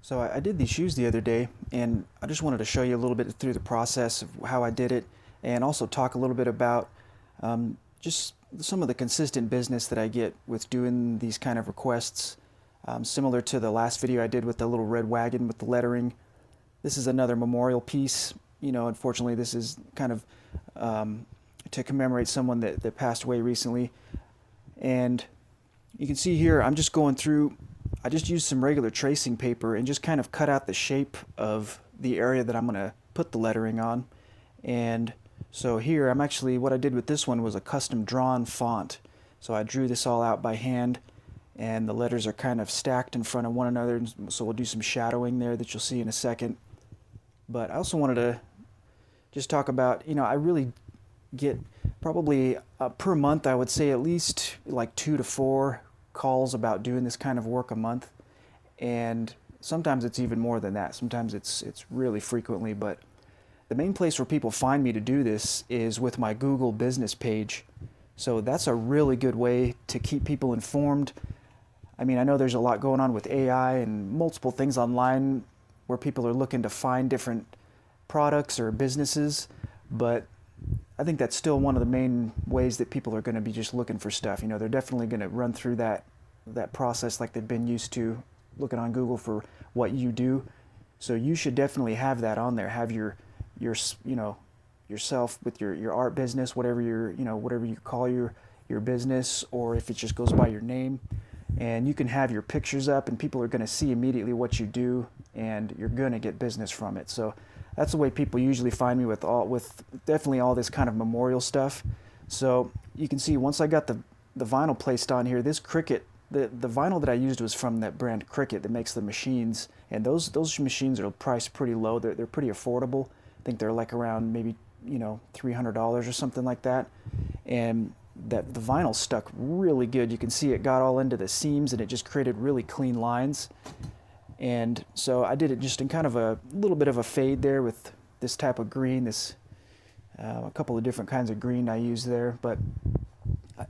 So I did these shoes the other day, and I just wanted to show you a little bit through the process of how I did it, and also talk a little bit about just some of the consistent business that I get with doing these kind of requests. Similar to the last video I did with the little red wagon with the lettering. This is another memorial piece. Unfortunately, this is kind of to commemorate someone that passed away recently. And you can see here, I'm just going through, I just used some regular tracing paper and just kind of cut out the shape of the area that I'm going to put the lettering on. And so here, what I did with this one was a custom drawn font. So I drew this all out by hand, and the letters are kind of stacked in front of one another, so we'll do some shadowing there that you'll see in a second. But I also wanted to just talk about, I really get probably per month, I would say at least like 2 to 4 calls about doing this kind of work a month. And sometimes it's even more than that. Sometimes it's really frequently, but the main place where people find me to do this is with my Google business page. So that's a really good way to keep people informed. I mean, I know there's a lot going on with AI and multiple things online where people are looking to find different products or businesses, but I think that's still one of the main ways that people are going to be just looking for stuff. They're definitely going to run through that process like they've been used to looking on Google for what you do. So you should definitely have that on there. Have yourself with your art business, whatever whatever you call your business, or if it just goes by your name. And you can have your pictures up, and people are going to see immediately what you do, and you're going to get business from it. So that's the way people usually find me with definitely all this kind of memorial stuff. So you can see once I got the vinyl placed on here, this Cricut, the vinyl that I used was from that brand Cricut that makes the machines, and those machines are priced pretty low. They're pretty affordable. I think they're like around maybe $300 or something like that. And that the vinyl stuck really good. You can see it got all into the seams, and it just created really clean lines. And so I did it just in kind of a little bit of a fade there with this type of green, a couple of different kinds of green I used there. But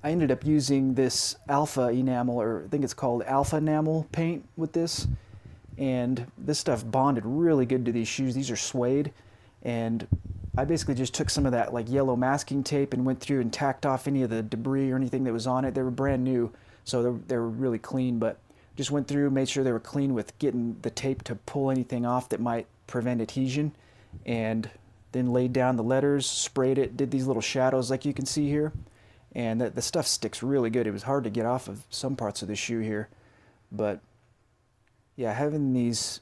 I ended up using this alpha enamel, or I think it's called alpha enamel paint with this. And this stuff bonded really good to these shoes. These are suede. And I basically just took some of that like yellow masking tape and went through and tacked off any of the debris or anything that was on it. They were brand new, so they were really clean, but just went through, made sure they were clean with getting the tape to pull anything off that might prevent adhesion, and then laid down the letters, sprayed it, did these little shadows like you can see here, and the stuff sticks really good. It was hard to get off of some parts of the shoe here, but yeah, having these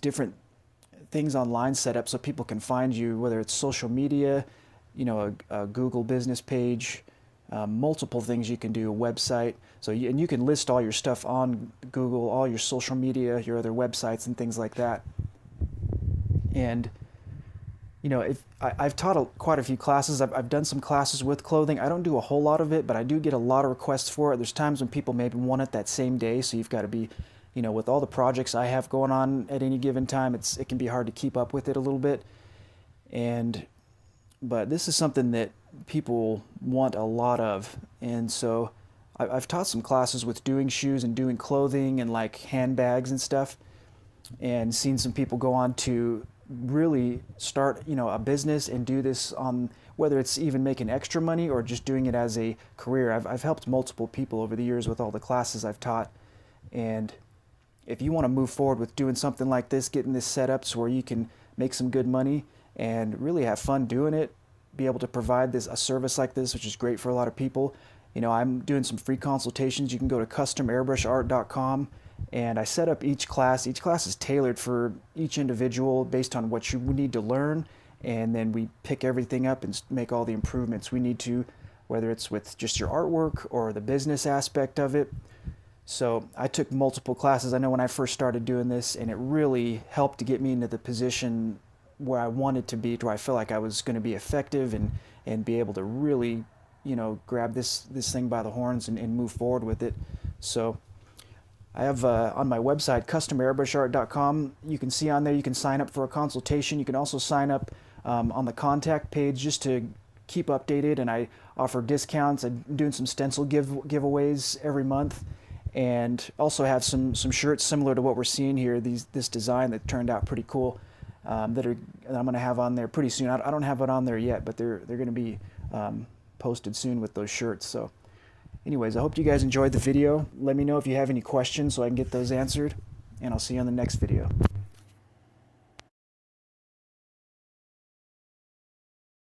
different things online set up so people can find you, whether it's social media, a Google business page, multiple things you can do, a website. So and you can list all your stuff on Google, all your social media, your other websites and things like that. And if I've taught quite a few classes. I've done some classes with clothing. I don't do a whole lot of it, but I do get a lot of requests for it. There's times when people maybe want it that same day, so you've got to be with all the projects I have going on at any given time, it can be hard to keep up with it a little bit. But this is something that people want a lot of. And so I've taught some classes with doing shoes and doing clothing and like handbags and stuff, and seen some people go on to really start, a business and do this on whether it's even making extra money or just doing it as a career. I've helped multiple people over the years with all the classes I've taught. And if you want to move forward with doing something like this, getting this set up so where you can make some good money and really have fun doing it, be able to provide a service like this, which is great for a lot of people. I'm doing some free consultations. You can go to customairbrushart.com, and I set up each class. Each class is tailored for each individual based on what you need to learn, and then we pick everything up and make all the improvements we need to, whether it's with just your artwork or the business aspect of it. So I took multiple classes. I know when I first started doing this, and it really helped to get me into the position where I wanted to be, where I feel like I was going to be effective and be able to really, grab this thing by the horns and move forward with it. So I have on my website, customairbrushart.com, you can see on there, you can sign up for a consultation. You can also sign up on the contact page just to keep updated, and I offer discounts. I'm doing some stencil giveaways every month. and also have some shirts similar to what we're seeing here. This design that turned out pretty cool, that I'm going to have on there pretty soon. I don't have it on there yet, but they're going to be posted soon with those shirts. So anyways, I hope you guys enjoyed the video. Let me know if you have any questions so I can get those answered, and I'll see you on the next video.